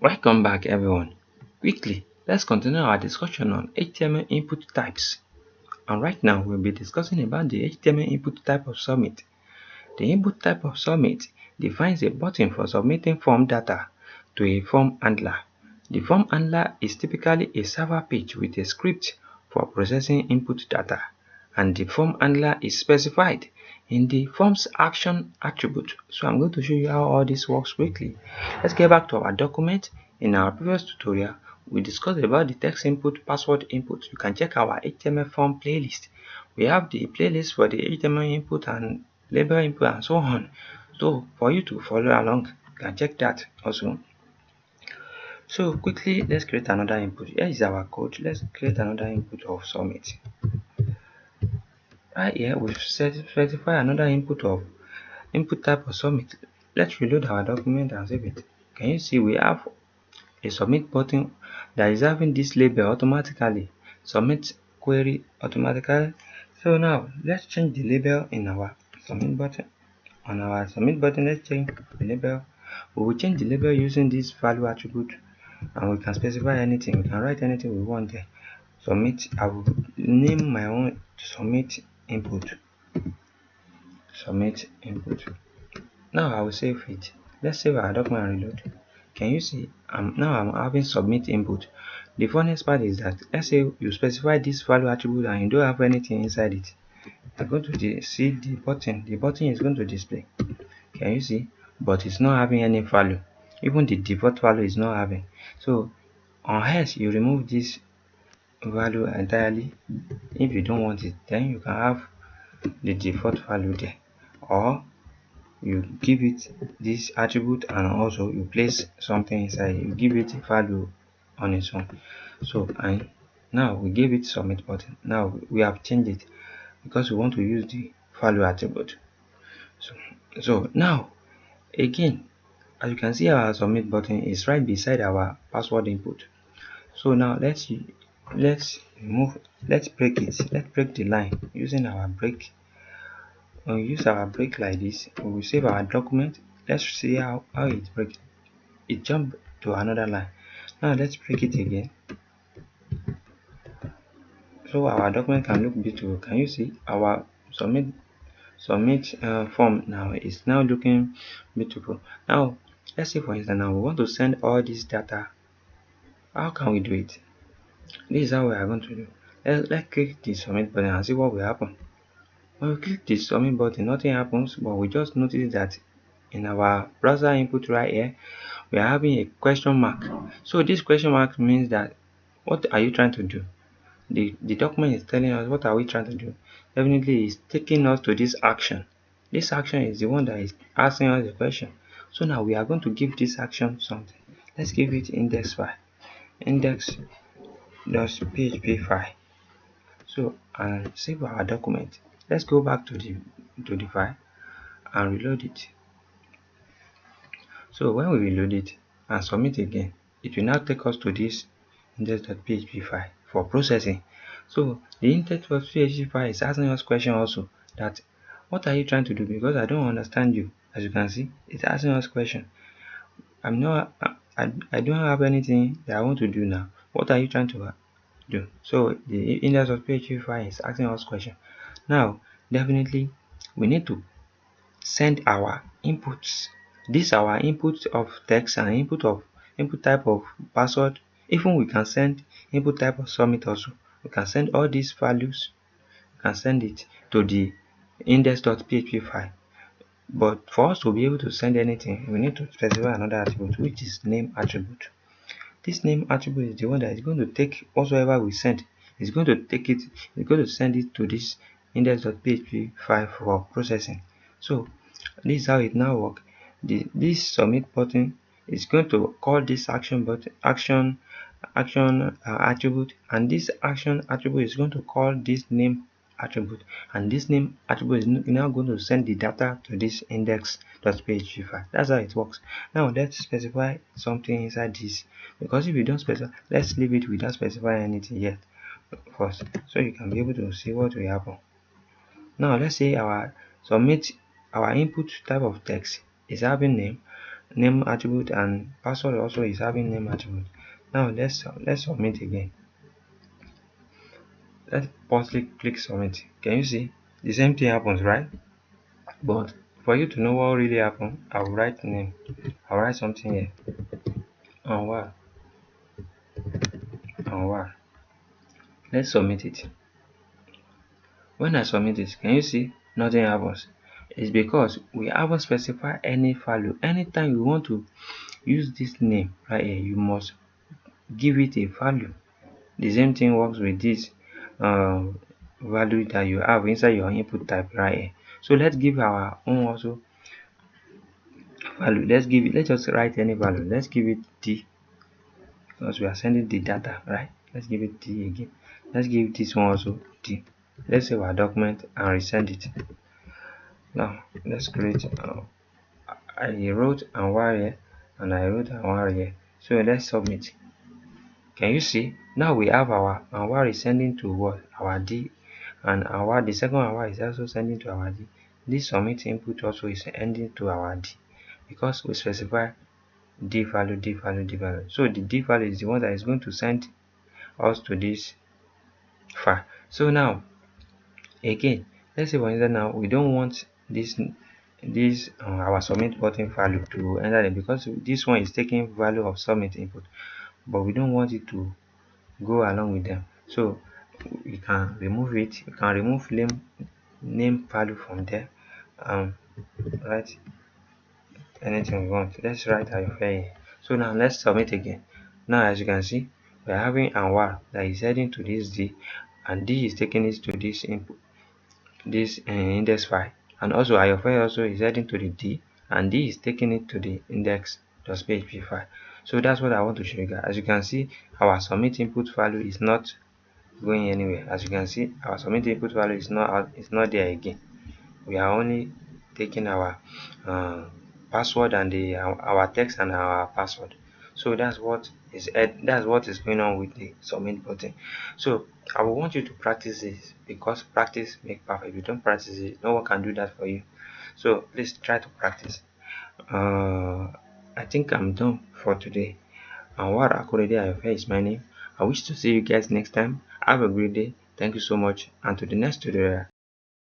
Welcome back everyone. Quickly, let's continue our discussion on HTML input types. And right now we'll be discussing about the HTML input type of submit. The input type of submit defines a button for submitting form data to a form handler. The form handler is typically a server page with a script for processing input data, and the form handler is specified in the form's action attribute. So I'm going to show you how all this works quickly. Let's get back to our document. In our previous tutorial, we discussed about the text input, password input. You can check our HTML form playlist. We have the playlist for the HTML input and label input and so on. So for you to follow along, you can check that also. So quickly, let's create another input. Here is our code. Let's create another input of submit. Right here, we've specify another input type of submit. Let's reload our document and save it. Can you see we have a submit button that is having this label automatically, submit query automatically. So now let's change the label in our submit button. On our submit button, let's change the label. We will change the label using this value attribute, and we can specify anything. We can write anything we want there. Submit, I will name my own submit input. Submit input. Now I will save it. Let's save our document and reload. Can you see? Now I'm having submit input. The funniest part is that let's say you specify this value attribute and you don't have anything inside it. You're going to see the button. The button is going to display. Can you see? But it's not having any value. Even the default value is not having. So unless you remove this value entirely, if you don't want it, then you can have the default value there, or you give it this attribute and also you place something inside, you give it a value on its own. So and now we give it submit button. Now we have changed it because we want to use the value attribute. So now again, as you can see, our submit button is right beside our password input. So now let's remove, let's break it, let's break the line using our break. When we use our break like this, we will save our document. Let's see how it breaks. It jumped to another line. Now let's break it again, so our document can look beautiful. Can you see our submit form now is now looking beautiful. Now let's say for instance now we want to send all this data. How can we do it? This is how we are going to do. Let's click the submit button and see what will happen. When we click the submit button, nothing happens, but we just notice that in our browser input right here, we are having a question mark. So this question mark means that what are you trying to do? The document is telling us what are we trying to do. Definitely it's taking us to this action. This action is the one that is asking us the question. So now we are going to give this action something. Let's give it index file. Index.php file. So and save our document. Let's go back to the file and reload it. So when we reload it and submit again, it will now take us to this index.php file for processing. So the index.php file is asking us question also, that what are you trying to do, because I don't understand you. As you can see, it's asking us question. I don't have anything that I want to do now. What are you trying to do? So the index.php file is asking us question. Now definitely we need to send our inputs. This our input of text and input type of password. Even we can send input type of submit also. We can send all these values, we can send it to the index.php file. But for us to be able to send anything, we need to specify another attribute, which is name attribute. This name attribute is the one that is going to take whatsoever we send. It's going to take it, it's going to send it to this index.php file for processing. So this is how it now works. This submit button is going to call this action button action attribute, and this action attribute is going to call this name attribute, and this name attribute is now going to send the data to this index.php file. That's how it works. Now let's specify something inside this, because if you don't specify, let's leave it without specifying anything yet first, so you can be able to see what will happen. Now let's say our submit, our input type of text is having name. name attribute, and password also is having name attribute. Now let's submit again. Let's firstly click submit. Can you see the same thing happens, right? But for you to know what really happened, I'll write name. I'll write something here. Anwar. Anwar. Let's submit it. When I submit it, can you see nothing happens? It's because we haven't specified any value. Anytime you want to use this name right here, you must give it a value. The same thing works with this value that you have inside your input type right here. So let's give our own also value. Let's just write any value. Let's give it D, because we are sending the data, right? Let's give it D again. Let's give this one also D. Let's save our document and resend it. Now let's create I wrote anwar here and I wrote anwar here. So let's submit. Can you see? Now we have our anwar is sending to what? Our D, and our the second anwar is also sending to our D. This submit input also is sending to our D, because we specify D value, D value, D value. So the D value is the one that is going to send us to this file. So now again, let's say for instance now we don't want this our submit button value to enter it, because this one is taking value of submit input, but we don't want it to go along with them. So we can remove it. We can remove name value from there. Write anything we want. Let's write ayofe. So now let's submit again. Now as you can see, we're having anwar that is heading to this D, and D is taking it to this input, this index file, and also ayofe also is heading to the D, and D is taking it to the index.php file. So that's what I want to show you guys. As you can see, our submit input value is not going anywhere. As you can see, our submit input value is not there again. We are only taking our password and our text and our password. So that's what is going on with the submit button. So I will want you to practice this, because practice make perfect. If you don't practice it, no one can do that for you. So please try to practice. I think I'm done for today. Anwar Akorede Ayofe is my name. I wish to see you guys next time. Have a great day. Thank you so much, and to the next tutorial.